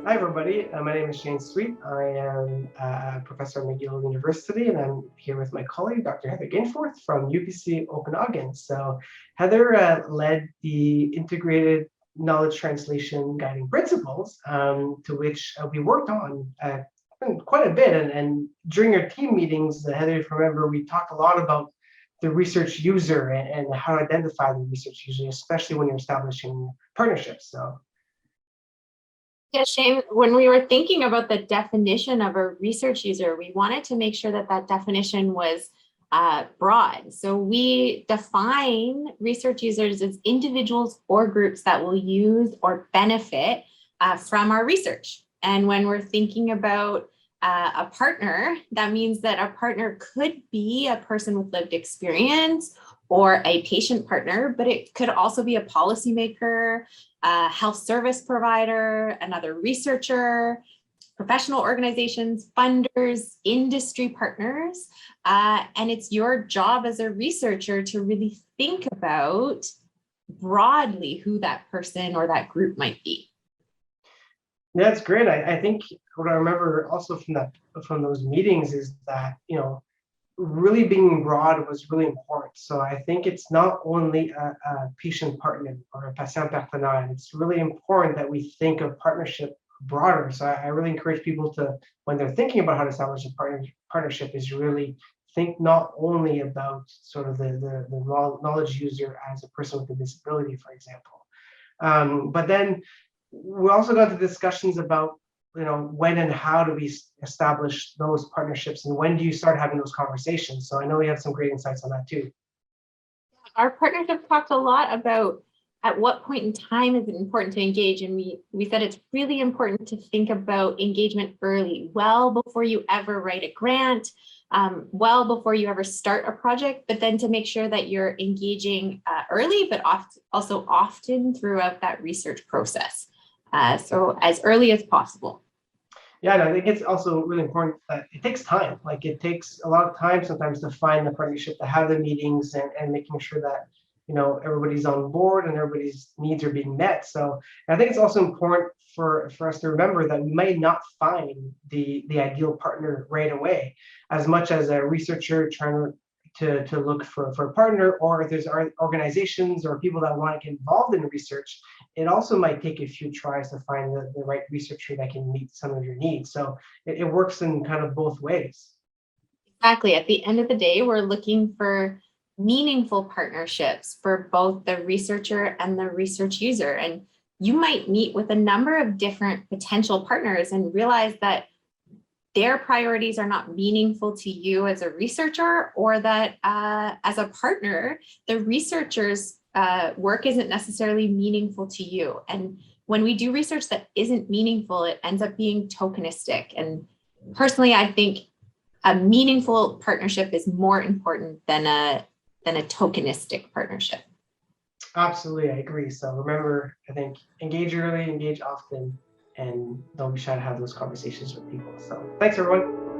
Hi, everybody. My name is Shane Sweet. I am a professor at McGill University, and I'm here with my colleague, Dr. Heather Gainforth from UBC Okanagan. So Heather led the integrated knowledge translation guiding principles, to which we worked on quite a bit. And during our team meetings, Heather, if you remember, we talked a lot about the research user and how to identify the research user, especially when you're establishing partnerships. So. Yeah, Shane, when we were thinking about the definition of a research user, we wanted to make sure that that definition was broad. So we define research users as individuals or groups that will use or benefit from our research. And when we're thinking about a partner, that means that a partner could be a person with lived experience or a patient partner, but it could also be a policymaker, a health service provider, another researcher, professional organizations, funders, industry partners. And it's your job as a researcher to really think about broadly who that person or that group might be. That's great. I think what I remember also from those meetings is that, really being broad was really important. So I think it's not only a patient partner or a patient partenaire. It's really important that we think of partnership broader. So I really encourage people to, when they're thinking about how to establish a partnership, is really think not only about sort of the knowledge user as a person with a disability, for example. But then we also got to discussions about when and how do we establish those partnerships, and when do you start having those conversations? So I know we have some great insights on that too. Our partnership talked a lot about at what point in time is it important to engage, and we said it's really important to think about engagement early, well before you ever write a grant, well before you ever start a project, but then to make sure that you're engaging early, but also often throughout that research process. So as early as possible. Yeah, and I think it's also really important that it takes time. Like it takes a lot of time sometimes to find the partnership, to have the meetings and making sure that, everybody's on board and everybody's needs are being met. So I think it's also important for us to remember that we may not find the ideal partner right away, as much as a researcher trying to look for a partner, or if there's organizations or people that want to get involved in research, it also might take a few tries to find the right researcher that can meet some of your needs. So it works in kind of both ways. Exactly. At the end of the day, we're looking for meaningful partnerships for both the researcher and the research user. And you might meet with a number of different potential partners and realize that their priorities are not meaningful to you as a researcher, or that as a partner, the researcher's work isn't necessarily meaningful to you. And when we do research that isn't meaningful, it ends up being tokenistic. And personally, I think a meaningful partnership is more important than a tokenistic partnership. Absolutely, I agree. So remember, I think engage early, engage often, and don't be shy to have those conversations with people. So thanks, everyone.